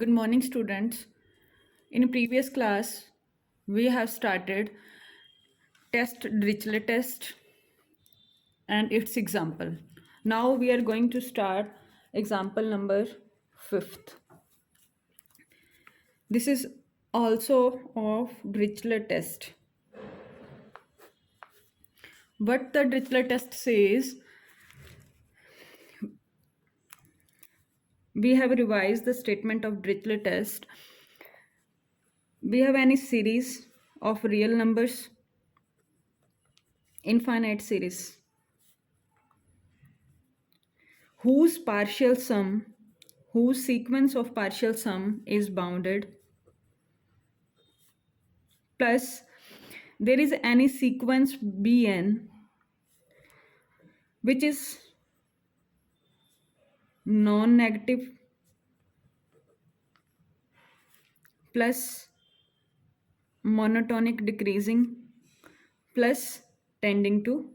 Good morning, students. In previous class, we have started test Dirichlet test and its example. Now we are going to start example number 5th. This is also of Dirichlet test. What the Dirichlet test says, we have revised the statement of Dirichlet test. We have any series of real numbers, infinite series, whose sequence of partial sum is bounded, plus there is any sequence Bn which is non-negative plus monotonic decreasing plus tending to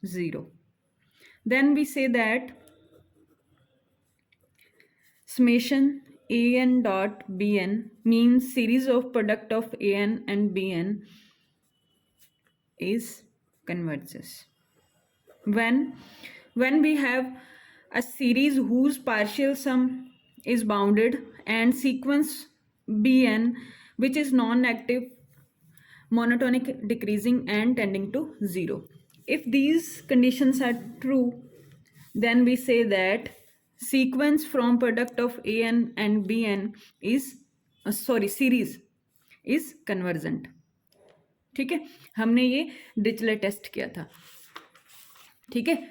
0. Then we say that summation an dot bn means series of product of an and bn is converges. When we have a series whose partial sum is bounded and sequence bn which is non-negative, monotonic decreasing and tending to 0. If these conditions are true, then we say that sequence from product of an and bn is series is convergent. ठीक है, हमने ये Dirichlet test किया था. ठीक है,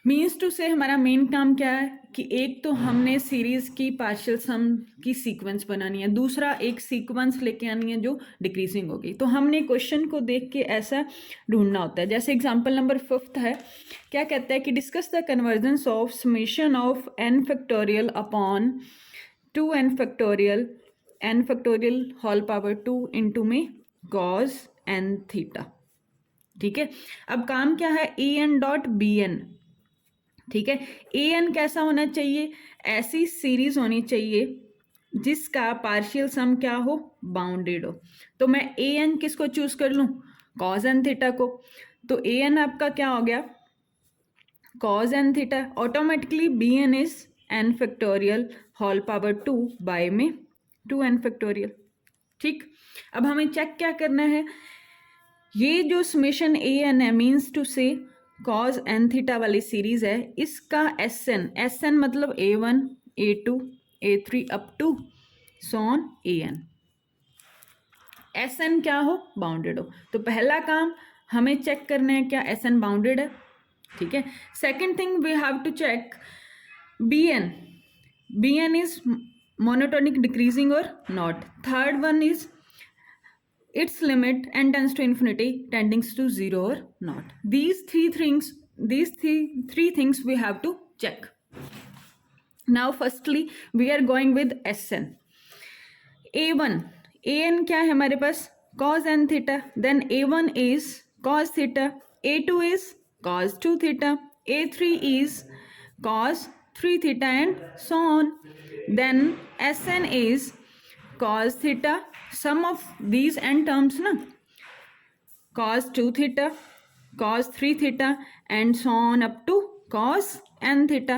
means to से हमारा मेन काम क्या है कि एक तो हमने सीरीज की पार्शियल सम की सीक्वेंस बनानी है, दूसरा एक सीक्वेंस लेके आनी है जो डिक्रीजिंग होगी. तो हमने क्वेश्चन को देख के ऐसा ढूंढना होता है. जैसे एग्जांपल नंबर 5 है, क्या कहता है कि discuss the convergence of summation of n factorial upon 2n factorial whole power 2 into में cos n थीटा. ठीक है, अब काम क्या है, a N dot B n. ठीक है, ए एन कैसा होना चाहिए, ऐसी सीरीज होनी चाहिए जिसका पार्शियल सम क्या हो, बाउंडेड हो. तो मैं ए एन किसको चूज कर लूं, कॉज एन थीटा को. तो ए एन आपका क्या हो गया, cos n theta. Automatically b N is n factorial whole power 2 by में 2n फैक्टोरियल. ठीक, अब हमें चेक क्या करना है, ये जो समेशन ए एन है मीन्स टू से कॉज एन थीटा वाली सीरीज है, इसका एस एन मतलब a1 a2 a3 up to सॉन ए एन, एस एन क्या हो, बाउंडेड हो. तो पहला काम हमें चेक करना है क्या एस एन बाउंडेड है. ठीक है, second thing we have to check b N is monotonic decreasing और not. Third one is its limit n tends to infinity tending to 0 or not. These three things we have to check. Now firstly we are going with Sn. a1 an क्या है हमारे पास, cos n theta. Then a1 is cos theta, a2 is cos 2 theta, a3 is cos 3 theta and so on. Then Sn is cos theta, sum of these n terms na, cos 2 theta, cos 3 theta and so on up to cos n theta.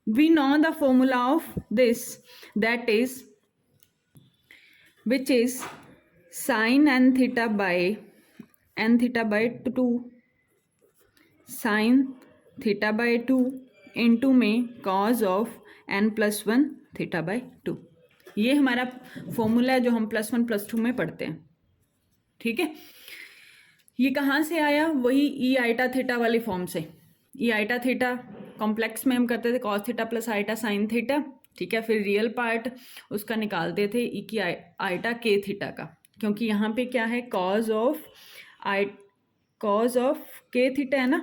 We know the formula of this, that is which is sin n theta by 2 sin theta by 2 into में cos of n plus 1 theta by 2. ये हमारा formula है जो हम +1 +2 में पढ़ते हैं. ठीक है, ये कहाँ से आया, वही ई आइटा थीटा वाली फॉर्म से. ई आइटा थीटा कॉम्प्लेक्स में हम करते थे cos theta plus iota sine theta. ठीक है, फिर रियल पार्ट उसका निकालते थे ई की आइटा के थीटा का, क्योंकि यहाँ पे क्या है, कॉज ऑफ के थीटा है ना.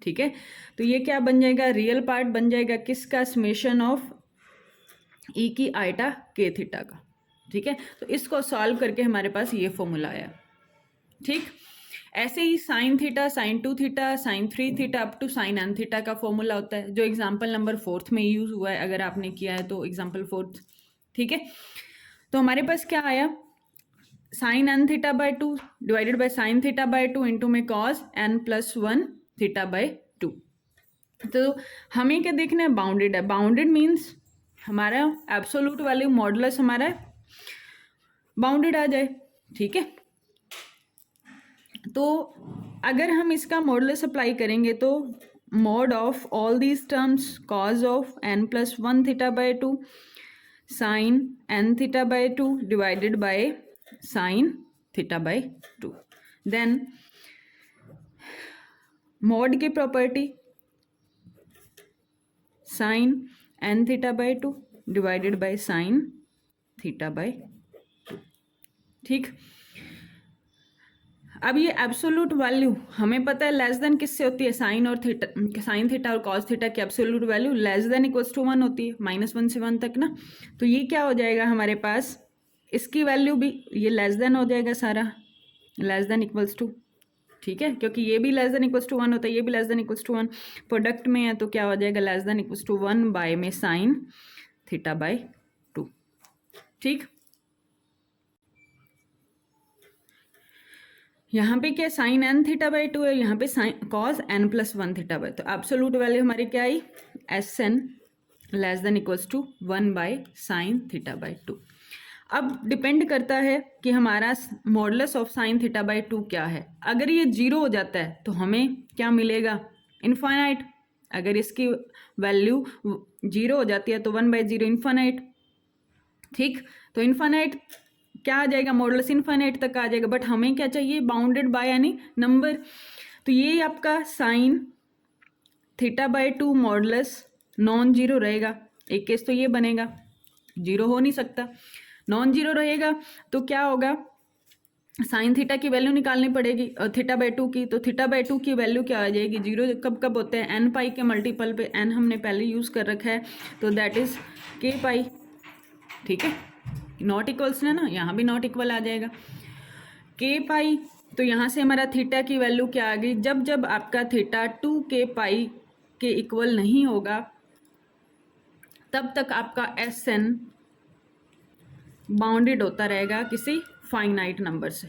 ठीक है, तो ये क्या बन जाएगा, रियल पार्ट बन जाएगा किसका, समेशन ऑफ ई की आइटा के थीटा का. ठीक है, तो इसको सॉल्व करके हमारे पास ये फॉर्मूला आया. ठीक, ऐसे ही sine theta, sine 2 theta, sine 3 theta up to sine N theta का फॉर्मूला होता है, जो एग्जांपल नंबर 4 में यूज़ हुआ है. अगर आपने किया है तो एग्जांपल 4 ठीक है, तो हमारे पास क्या आया, sine N theta by 2 divided by sine theta by 2 into में cos n plus 1 theta by 2। तो हमें क्या देखना है, बाउंडेड है, बाउंडेड मीन्स हमारा एब्सोल्यूट वैल्यू मॉडुलस हमारा बाउंडेड आ जाए। ठीक है, तो अगर हम इसका मॉडुलस अप्लाई करेंगे तो mod of all these terms cos of N plus 1 theta by 2 sine N theta by 2 divided by sine theta by 2, then mod की property sine N theta by 2 divided by sine theta by 2। ठीक, अब ये absolute value हमें पता है less than किससे होती है, साइन और थीटा, साइन थीटा और कॉस थीटा की absolute value less than equals to 1 होती है, -1 से 1 तक ना। तो ये क्या हो जाएगा हमारे पास, इसकी वैल्यू भी ये लेस देन हो जाएगा सारा, लेस देन इक्वल्स टू। ठीक है, क्योंकि ये भी लेस देन इक्वल्स टू 1 होता है, ये भी less than equals to 1, product में है तो क्या हो जाएगा, less than equals to 1 by में साइन थीटा बाय 2। ठीक, यहाँ पे क्या साइन एन थीटा बाय 2 है, यहाँ पे sine cos n plus 1 theta by, तो एब्सोल्यूट वैल्यू हमारी क्या आई, s n less than equals to 1 by sine theta by 2। अब डिपेंड करता है कि हमारा modulus of sine theta by 2 क्या है। अगर ये 0 हो जाता है तो हमें क्या मिलेगा, इनफाइनाइट। अगर इसकी वैल्यू 0 हो जाती है तो 1/0 इनफाइनाइट। ठीक, तो इनफाइनाइट क्या आ जाएगा, मॉडुलस इनफाइनाइट तक आ जाएगा, बट हमें क्या चाहिए, बाउंडेड बाय यानी नंबर। तो ये आपका sign theta by 2 modulus non zero रहेगा, एक केस तो ये बनेगा, जीरो हो नहीं सकता, नॉन जीरो रहेगा तो क्या होगा, साइन थीटा की वैल्यू निकालनी पड़ेगी थीटा बाय 2 की, तो थीटा बाय 2 की वैल्यू क्या आ जाएगी, जीरो कब कब होते हैं, एन पाई के मल्टीपल पे, एन हमने पहले यूज़ कर रखा है तो दैट इज़ के पाई। ठीक है, नॉट इक्वल्स ना, यहाँ भी नॉट इक्वल आ जाएगा के पाई। तो यहाँ से हमारा थीटा की वैल्यू क्या आ गई, जब जब आपका थीटा 2 के पाई के इक्वल नहीं होगा तब तक आपका एस एन बाउंडेड होता रहेगा किसी फाइनाइट नंबर से।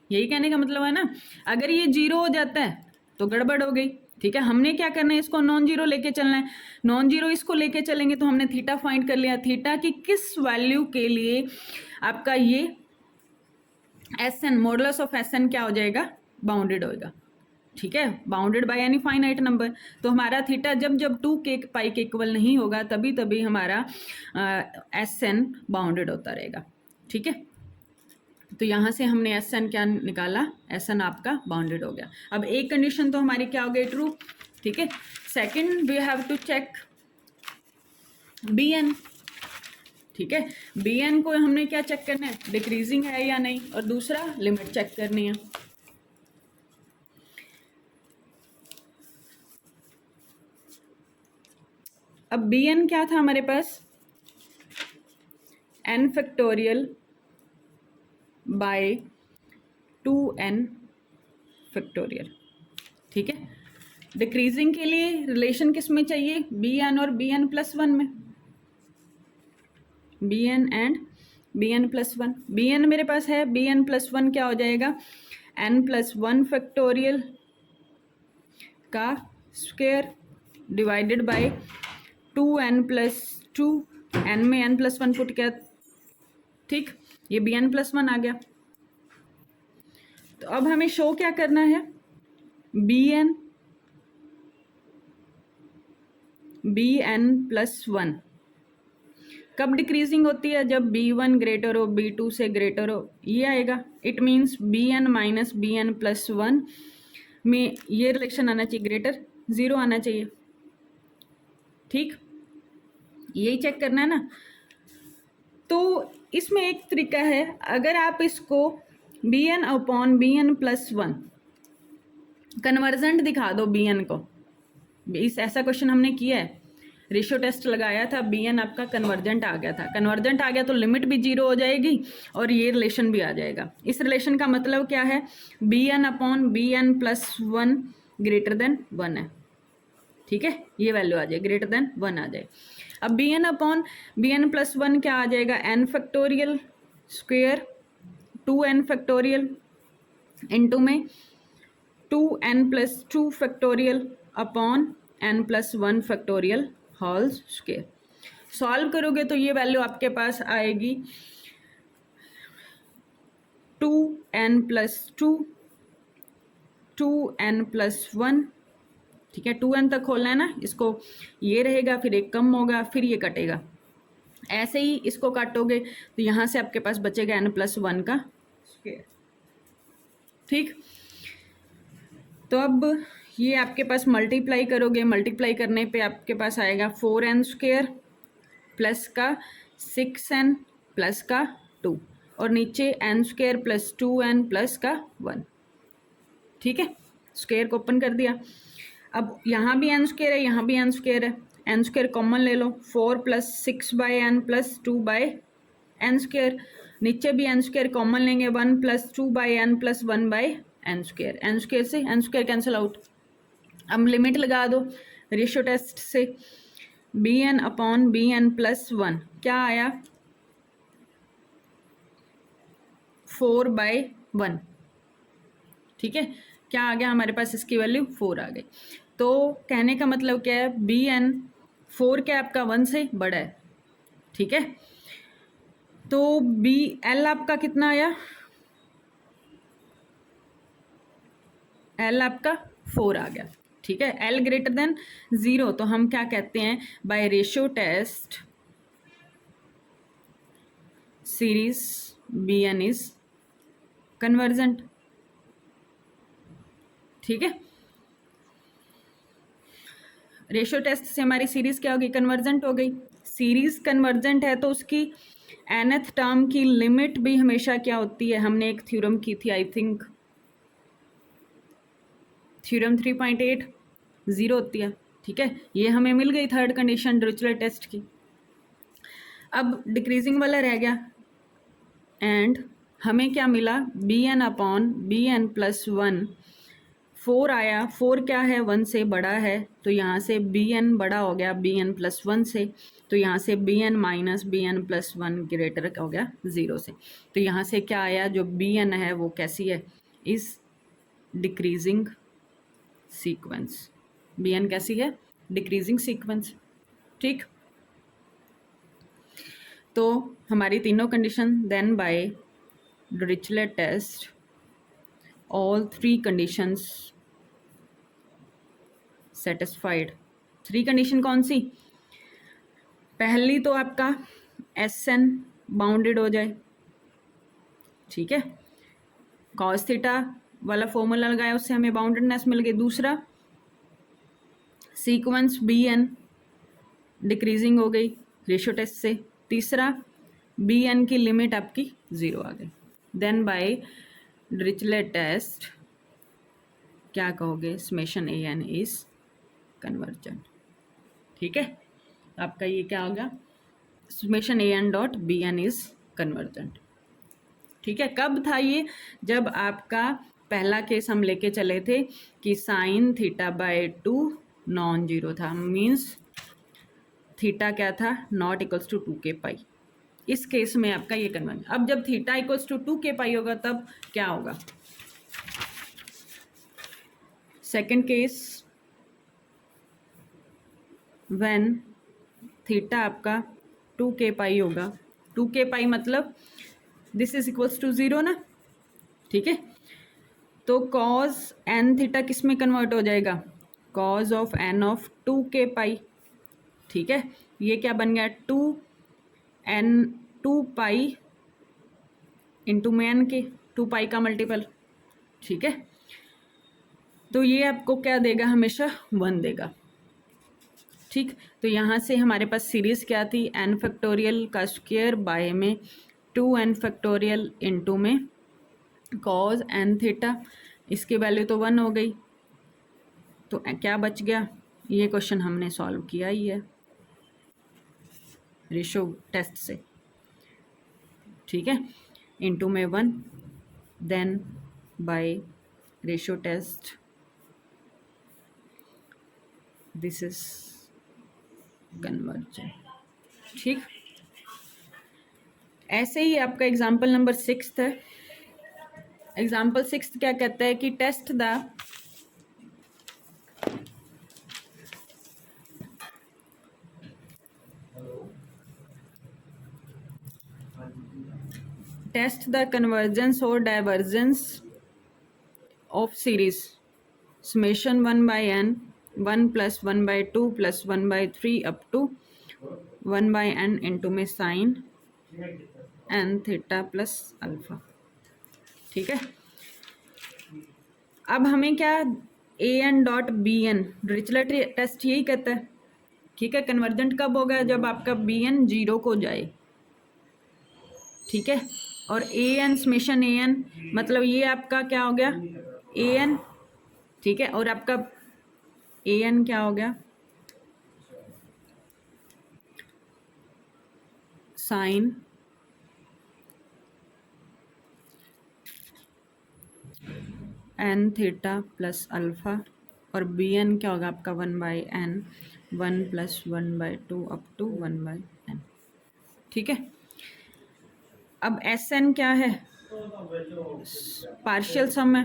यही कहने का मतलब है ना, अगर ये 0 हो जाता है तो गड़बड़ हो गई। ठीक है, हमने क्या करना है, इसको नॉन जीरो लेके चलना है, नॉन जीरो इसको लेके चलेंगे तो हमने थीटा फाइंड कर लिया, थीटा की किस वैल्यू के लिए आपका ये s n modulus of s n क्या हो जाएगा, बाउंडेड होएगा। ठीक है, bounded by any finite number, तो हमारा थीटा जब जब 2 के पाई के इक्वल नहीं होगा तभी तभी हमारा एस एन बाउंडेड होता रहेगा। ठीक है, तो यहाँ से हमने एस एन क्या निकाला, एस एन आपका बाउंडेड हो गया। अब एक कंडीशन तो हमारी क्या हो गई, ट्रू। ठीक है, second we have to check b n. ठीक है, बी एन को हमने क्या चेक करना है, डिक्रीजिंग है या नहीं, और दूसरा लिमिट चेक करनी है। अब बी एन क्या था हमारे पास, n factorial by 2n factorial. ठीक है, डिक्रीजिंग के लिए रिलेशन किस में चाहिए, बी एन और बी एन प्लस 1 में, b n and b N plus 1। B n मेरे पास है, बी एन प्लस 1 क्या हो जाएगा, एन प्लस 1 फैक्टोरियल का square divided by 2n plus 2, n में n प्लस 1 पुट किया। ठीक, ये बी एन प्लस 1 आ गया। तो अब हमें शो क्या करना है, बी एन प्लस 1 कब डिक्रीजिंग होती है, जब b1 ग्रेटर हो b2 से ग्रेटर हो, ये आएगा। It means b N minus B N plus 1 में ये रिलेशन आना चाहिए, ग्रेटर 0 आना चाहिए। ठीक, यही चेक करना है ना। तो इसमें एक तरीका है, अगर आप इसको B N upon B N plus 1 convergent दिखा दो बी एन को, इस ऐसा क्वेश्चन हमने किया है, रेशियो टेस्ट लगाया था, बी एन आपका कन्वर्जेंट आ गया था, कन्वर्जेंट आ गया तो लिमिट भी 0 हो जाएगी और ये रिलेशन भी आ जाएगा। इस रिलेशन का मतलब क्या है, B N upon B N plus 1 greater than 1 है। ठीक है, ये वैल्यू आ जाए, ग्रेटर देन 1 आ जाए। अब B N upon B N plus one क्या आ जाएगा, N factorial square 2n factorial into में 2n plus 2 factorial upon n plus 1 factorial whole square. Solve करोगे तो ये वैल्यू आपके पास आएगी 2n प्लस 2 2n प्लस 1, ठीक है 2n तक खोलना है ना इसको, ये रहेगा फिर एक कम होगा फिर ये कटेगा, ऐसे ही इसको काटोगे तो यहाँ से आपके पास बचेगा n प्लस 1 का स्क्वायर। ठीक, तो अब ये आपके पास मल्टीप्लाई करोगे, मल्टीप्लाई करने पे आपके पास आएगा 4n स्क्वायर प्लस का 6n प्लस का 2 और नीचे n square plus 2n plus का 1। ठीक है, स्क्वायर को ओपन कर दिया। अब यहाँ भी n स्क्वायर है, यहाँ भी n स्क्वायर है, n स्क्वायर कॉमन ले लो, 4 plus 6 by N plus 2 by N square, नीचे भी n स्क्वायर कॉमन लेंगे, 1 plus 2 by N plus 1 by N square से n स्क्वायर कैंसिल आउट। अब लिमिट लगा दो रेशियो टेस्ट से, B N upon B N plus 1 क्या आया 4 बाई 1। ठीक है, क्या आ गया हमारे पास, इसकी वैल्यू 4 आ गई। तो कहने का मतलब क्या है, बी एन 4 क्या आपका 1 से बड़ा है। ठीक है, तो बी एल आपका कितना आया, एल आपका 4 आ गया। ठीक है, एल ग्रेटर देन 0 तो हम क्या कहते हैं, by ratio test series B N is convergent. ठीक है, रेशियो टेस्ट से हमारी सीरीज क्या होगी, कन्वर्जेंट हो गई। सीरीज कन्वर्जेंट है तो उसकी nth टर्म की लिमिट भी हमेशा क्या होती है, हमने एक थ्योरम की थी आई थिंक थ्योरम 3.8 0 होती है। ठीक है, ये हमें मिल गई थर्ड कंडीशन डिरिचलेट टेस्ट की। अब डिक्रीजिंग वाला रह गया एंड हमें क्या मिला, B N upon B N plus 1 4 आया, 4 क्या है 1 से बड़ा है तो यहाँ से बी एन बड़ा हो गया बी एन प्लस 1 से, तो यहाँ से B N minus B N plus 1 greater हो गया 0 से। तो यहाँ से क्या आया, जो बी एन है वो कैसी है, इस डिक्रीजिंग सीक्वेंस, बी एन कैसी है, डिक्रीजिंग सीक्वेंस। ठीक, तो हमारी तीनों condition then by Dirichlet test all 3 conditions satisfied. 3 condition कौन सी, पहली तो आपका एस एन बाउंडेड हो जाए। ठीक है, कॉस थीटा वाला फॉर्मूला लगाया उससे हमें बाउंडेडनेस मिल गई। दूसरा सीक्वेंस बी एन डिक्रीजिंग हो गई रेशियो टेस्ट से। तीसरा बी एन की लिमिट आपकी 0 आ गई। देन बाय डिरिचलेट टेस्ट क्या कहोगे, summation A N is convergent. ठीक है, आपका ये क्या होगा, summation A N dot B N is convergent. ठीक है, कब था ये, जब आपका पहला केस हम लेके चले थे कि sign theta by 2 non zero था, मीन्स थीटा क्या था, नॉट इक्वल्स टू 2k पाई। इस केस में आपका ये कन्वर्जेंट। अब जब थीटा इक्वल्स टू 2k पाई होगा तब क्या होगा, सेकेंड केस व्हेन थीटा आपका 2k पाई होगा, 2k पाई मतलब दिस इज इक्वल्स टू 0 ना। ठीक है, तो कॉज एन थीटा किस में कन्वर्ट हो जाएगा, cos of N of 2k pi. ठीक है, ये क्या बन गया 2 पाई इंटू में एन के, 2 पाई का मल्टीपल। ठीक है, तो ये आपको क्या देगा, हमेशा 1 देगा। ठीक, तो यहाँ से हमारे पास सीरीज क्या थी, एन फैक्टोरियल का स्क्वायर बाय में 2n फैक्टोरियल इंटू में कॉज एन थीटा, इसकी वैल्यू तो 1 हो गई। तो क्या बच गया, ये क्वेश्चन हमने सॉल्व किया ही है रेशियो टेस्ट से। ठीक है, इंटू में 1 then by ratio test this is convergent. ठीक, ऐसे ही आपका एग्जाम्पल नंबर 6 है। एग्जाम्पल 6 क्या कहता है कि टेस्ट द कन्वर्जेंस और divergence of series summation 1 by n 1 plus 1 by 2 plus 1 by 3 up to 1 by n into में sine n theta plus alpha. ठीक है, अब हमें क्या a N dot B n Dirichlet test यही कहता है। ठीक है, कन्वर्जेंट कब होगा? जब आपका बी एन 0 को जाए। ठीक है, और A N summation A N मतलब ये आपका क्या हो गया ए एन। ठीक है, और आपका ए एन क्या हो गया sine N theta plus alpha, और बी एन क्या होगा आपका 1 by N 1 plus 1 by 2 up to 1 by N. ठीक है, अब एस एन क्या है? पार्शियल सम है।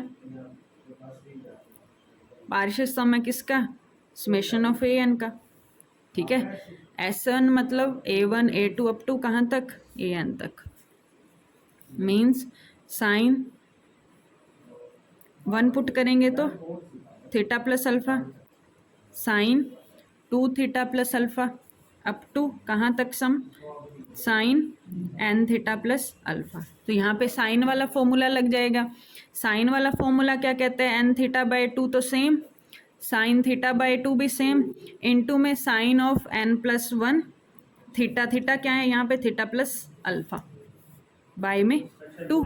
पार्शियल सम है किसका? समेशन ऑफ ए एन का। ठीक है, एस एन मतलब A1 A2 अप टू कहाँ तक? ए एन तक। मीन्स साइन 1 पुट करेंगे तो theta plus alpha, sine 2 theta plus alpha up to कहाँ तक sum? Sine N theta plus alpha. तो यहाँ पे साइन वाला फॉर्मूला लग जाएगा। साइन वाला फॉर्मूला क्या कहते हैं? एन थीटा बाई 2 तो सेम, साइन थीटा बाई 2 भी सेम, इनटू में sine of N plus 1 theta. Theta क्या है यहाँ पे? थीटा प्लस अल्फा बाई में 2।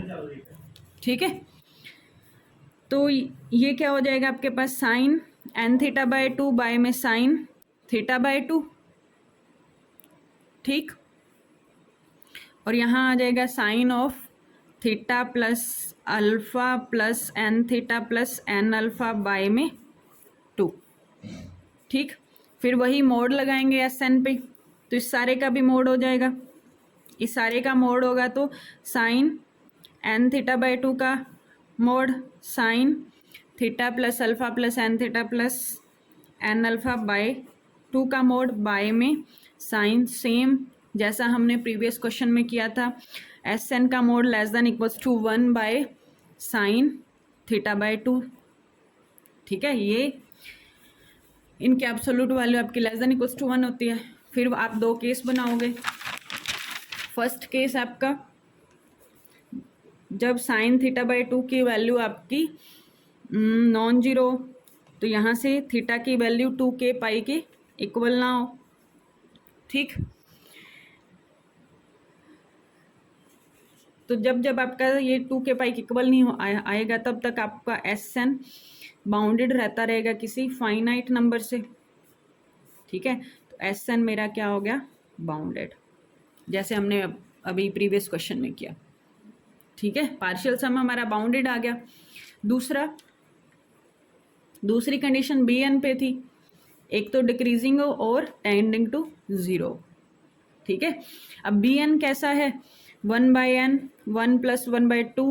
ठीक है, तो ये क्या हो जाएगा आपके पास? Sine N theta by 2 by में साइन थीटा बाई 2। ठीक, और यहाँ आ जाएगा sine of theta plus alpha plus N theta plus N alpha by में 2। ठीक, फिर वही मोड लगाएंगे एस एन पे, तो इस सारे का भी मोड हो जाएगा। इस सारे का मोड होगा तो साइन एन थीटा बाई 2 का mod sine theta plus alpha plus N theta plus N alpha by 2 का मोड बाय में साइन, सेम जैसा हमने प्रीवियस क्वेश्चन में किया था। एस एन का mod less than equals to 1 by sine theta by 2। ठीक है, ये इनकी एब्सोल्यूट वैल्यू आपकी लेस देन इक्वल्स टू 1 होती है। फिर आप दो केस बनाओगे। फर्स्ट केस आपका जब साइन थीटा बाई 2 की वैल्यू आपकी नॉन जीरो, तो यहाँ से थीटा की वैल्यू 2k पाई के इक्वल ना हो। ठीक, तो जब जब आपका ये 2k पाई के इक्वल नहीं हो आएगा तब तक आपका एस एन बाउंडेड रहता रहेगा किसी फाइनाइट नंबर से। ठीक है, तो एस एन मेरा क्या हो गया? बाउंडेड, जैसे हमने अभी प्रीवियस क्वेश्चन में किया। ठीक है, पार्शियल सम हमारा बाउंडेड आ गया। दूसरी कंडीशन बी एन पे थी, एक तो डिक्रीजिंग हो और टेंडिंग टू 0। ठीक है, अब बी एन कैसा है? 1 by N 1 plus 1 by 2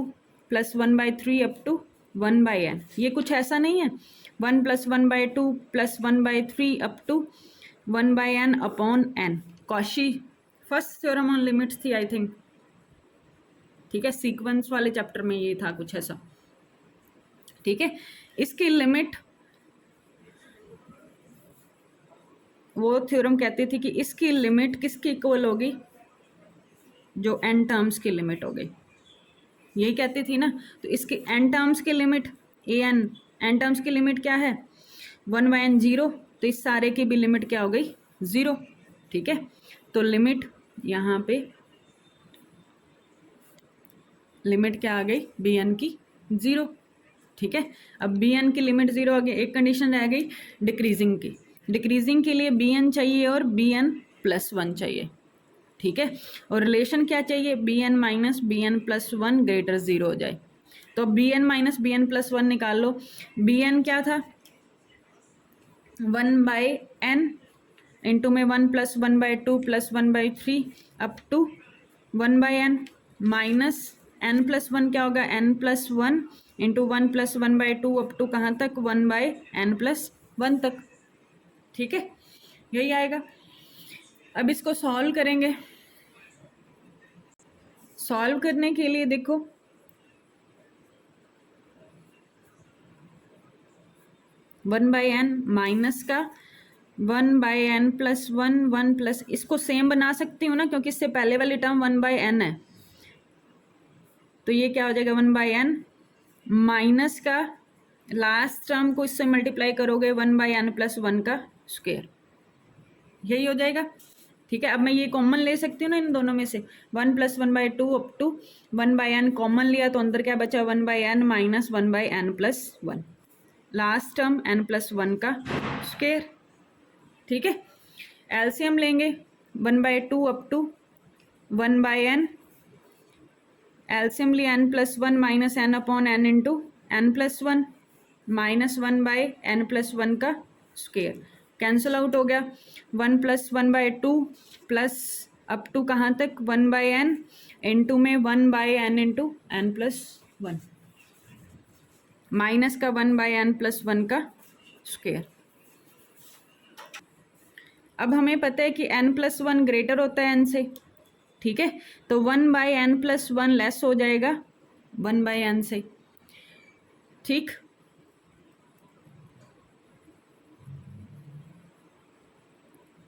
plus 1 by 3 up to 1 by N. ये कुछ ऐसा नहीं है 1 plus 1 by 2 plus 1 by 3 up to 1 by N upon N. Cauchy first theorem on limits थी आई थिंक। ठीक है, सीक्वेंस वाले चैप्टर में ये था कुछ ऐसा। ठीक है, इसकी लिमिट वो थ्योरम कहती थी कि इसकी लिमिट किसकी इक्वल होगी? जो एन टर्म्स की लिमिट हो गई, यही कहती थी ना। तो इसकी एन टर्म्स की लिमिट एन टर्म्स की लिमिट क्या है? 1 बाई एन 0, तो इस सारे की भी लिमिट क्या हो गई? 0। ठीक है, तो लिमिट यहाँ पे लिमिट क्या आ गई? बी एन की 0। ठीक है, अब बी एन की लिमिट 0 आ गई। एक कंडीशन रह गई डिक्रीजिंग की। डिक्रीजिंग के लिए बी एन चाहिए और बी एन प्लस 1 चाहिए। ठीक है, और रिलेशन क्या चाहिए? B N minus B N plus 1 greater 0 हो जाए। तो B N minus B N plus 1 निकाल लो। बी एन क्या था? 1 बाई एन इंटू में 1+1/2 +1/3 up to 1/n minus n+1 क्या होगा n+1 इंटू 1+1/2 अप टू कहाँ तक 1/n+1 तक। ठीक है, यही आएगा। अब इसको सॉल्व करेंगे। सॉल्व करने के लिए देखो 1/n माइनस का 1/n+1 1 प्लस, इसको सेम बना सकती हूँ ना क्योंकि इससे पहले वाली टर्म 1/n है, तो ये क्या हो जाएगा 1/n माइनस का लास्ट टर्म को इससे मल्टीप्लाई करोगे 1/n+1 का स्क्वायर, यही हो जाएगा। ठीक है, अब मैं ये कॉमन ले सकती हूँ ना इन दोनों में से, 1+1/2 अप टू 1/n कॉमन लिया तो अंदर क्या बचा 1/n minus 1/n+1, last term n+1 का स्क्वायर। ठीक है, एलसीएम लेंगे 1/2 अप टू 1/n, एलसीएम लिया n+1 minus n upon n into n+1 minus 1/n+1 का स्क्वायर, कैंसिल आउट हो गया। 1+1/2 प्लस अप टू कहाँ तक 1/n इंटू में 1/n इंटू n+1 माइनस का 1/n+1 का स्क्वायर। अब हमें पता है कि n+1 ग्रेटर होता है n से। ठीक है, तो 1/n+1 लेस हो जाएगा 1/n से। ठीक,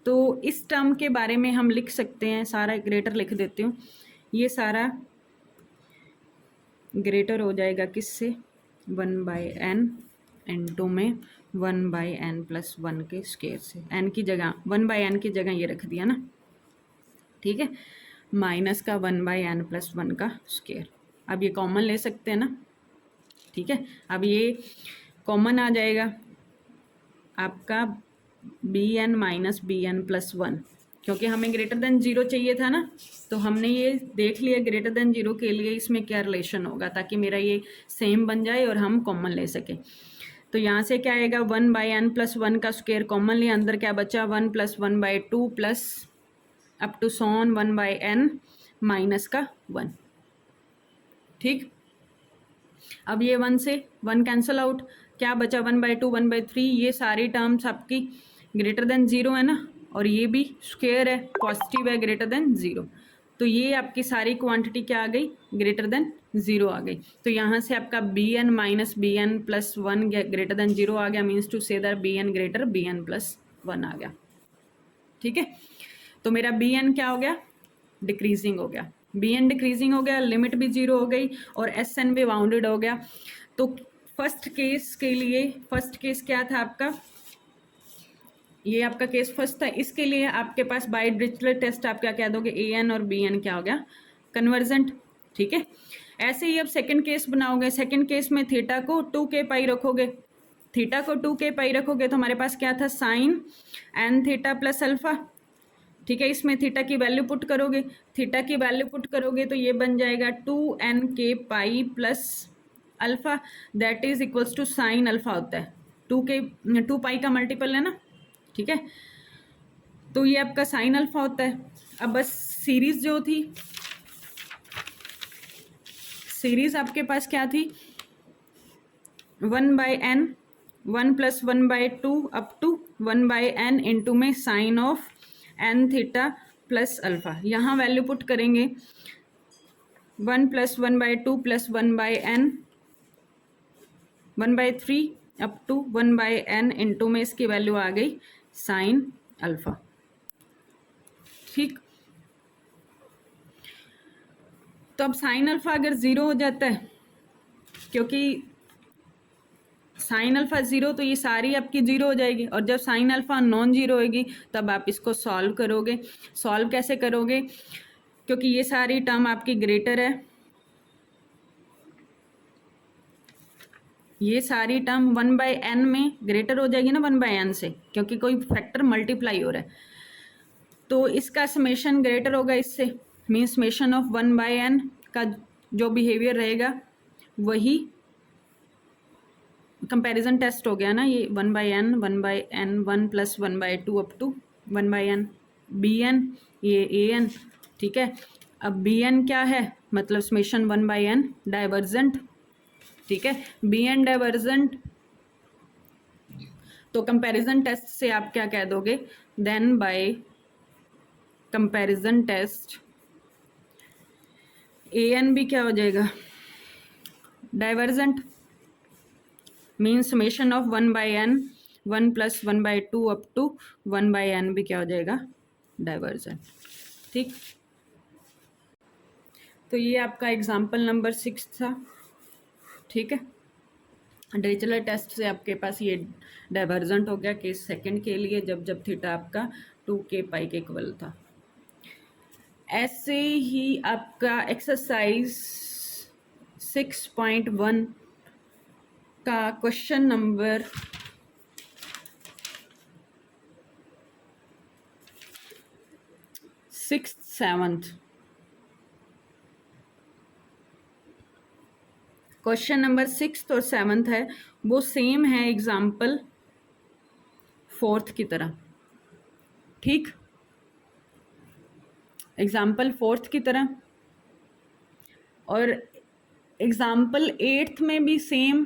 तो इस टर्म के बारे में हम लिख सकते हैं, सारा ग्रेटर लिख देती हूँ, ये सारा ग्रेटर हो जाएगा किससे 1/n इंटू में 1/n+1 के स्क्वायर से, n की जगह 1/n की जगह ये रख दिया ना। ठीक है, माइनस का 1/n+1 का स्क्वायर। अब ये कॉमन ले सकते हैं ना। ठीक है, अब ये कॉमन आ जाएगा आपका bn माइनस bn+1, क्योंकि हमें ग्रेटर देन 0 चाहिए था ना, तो हमने ये देख लिया ग्रेटर देन 0 के लिए इसमें क्या रिलेशन होगा ताकि मेरा ये सेम बन जाए और हम कॉमन ले सकें। तो यहाँ से क्या आएगा 1/n+1 का स्क्वायर कॉमन लिया, अंदर क्या बचा 1+1/2 प्लस अप टू सॉन 1/n माइनस का 1। ठीक, अब ये 1 से 1 कैंसल आउट, क्या बचा 1/2 1/3, ये सारी टर्म्स आपकी ग्रेटर देन 0 है ना, और ये भी स्क्वायर है पॉजिटिव है ग्रेटर देन 0, तो ये आपकी सारी क्वांटिटी क्या आ गई ग्रेटर देन 0 आ गई। तो यहाँ से आपका bn minus bn+1 greater than 0 आ गया, means to say that bn greater bn+1 आ गया। ठीक है, तो मेरा bn क्या हो गया डिक्रीजिंग हो गया, bn डिक्रीजिंग हो गया, लिमिट भी 0 हो गई और sn भी बाउंडेड हो गया। तो फर्स्ट केस के लिए, फर्स्ट केस क्या था आपका, ये आपका केस फर्स्ट था, इसके लिए आपके पास बाय डिरिचलेट टेस्ट आप क्या कह दोगे an और bn क्या हो गया कन्वर्जेंट। ठीक है, ऐसे ही अब सेकंड केस बनाओगे, सेकंड केस में थीटा को 2k रखोगे, थीटा को 2k रखोगे तो हमारे पास क्या था sine n theta plus alpha. ठीक है, इसमें थीटा की वैल्यू पुट करोगे, थीटा की वैल्यू पुट करोगे तो ये बन जाएगा 2nk plus alpha, that is equals to sine alpha होता है, 2 पाई का मल्टीपल है ना। ठीक है, तो ये आपका साइन अल्फा होता है। अब बस सीरीज जो थी, सीरीज आपके पास क्या थी 1/n 1+1/2 up to 1/n into में sine of n theta plus alpha, यहाँ वैल्यू पुट करेंगे 1+1/2 plus 1/n 1/3 up to 1/n into में इसकी वैल्यू आ गई साइन अल्फा। ठीक, तो अब साइन अल्फा अगर 0 हो जाता है, क्योंकि साइन अल्फा 0 तो ये सारी आपकी 0 हो जाएगी, और जब साइन अल्फा नॉन 0 होगी तब आप इसको सॉल्व करोगे। सॉल्व कैसे करोगे, क्योंकि ये सारी टर्म आपकी ग्रेटर है, ये सारी टर्म 1/n में ग्रेटर हो जाएगी ना 1/n से, क्योंकि कोई फैक्टर मल्टीप्लाई हो रहा है, तो इसका समेशन ग्रेटर होगा इससे, मीन्स समेशन ऑफ 1/n का जो बिहेवियर रहेगा वही कंपैरिजन टेस्ट हो गया ना, ये 1/n 1 + 1/2 up to 1/n, B N ये ए एन, ठीक है। अब बी एन क्या है, मतलब समेशन 1/n डाइवर्जेंट, ठीक है। बी एन डाइवर्जेंट, तो कंपैरिजन टेस्ट से आप क्या कह दोगे, then by comparison test A N भी क्या हो जाएगा, divergent, means summation of 1/n 1 + 1/2 up to 1/n भी क्या हो जाएगा, डाइवर्जेंट, ठीक। तो ये आपका एग्जाम्पल नंबर 6 था, ठीक है। डिरिचलेट टेस्ट से आपके पास ये डाइवर्जेंट हो गया केस सेकंड के लिए, जब जब थीटा आपका 2k के इक्वल था। ऐसे ही आपका एक्सरसाइज 6.1 का question number 6th 7th, question number 6th और 7th है, वो सेम है एग्जाम्पल 4th की तरह, ठीक। एग्जाम्पल 4th की तरह, और एग्जाम्पल 8th में भी सेम,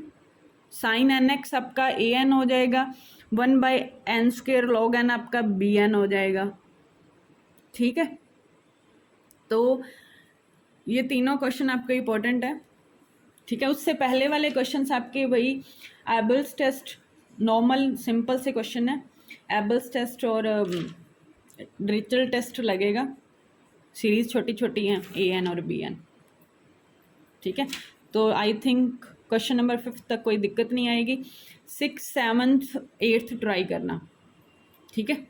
साइन एन एक्स आपका ए एन हो जाएगा, 1/n² log n आपका बी एन हो जाएगा, ठीक है। तो ये तीनों क्वेश्चन आपके इंपॉर्टेंट है, ठीक है। उससे पहले वाले क्वेश्चंस आपके वही एबल्स टेस्ट, नॉर्मल सिंपल से क्वेश्चन है, एबल्स टेस्ट और डिरिचलेट टेस्ट लगेगा, सीरीज छोटी छोटी हैं ए एन और बी एन, ठीक है। तो आई थिंक क्वेश्चन नंबर 5 तक कोई दिक्कत नहीं आएगी, 6th 7th 8th ट्राई करना, ठीक है।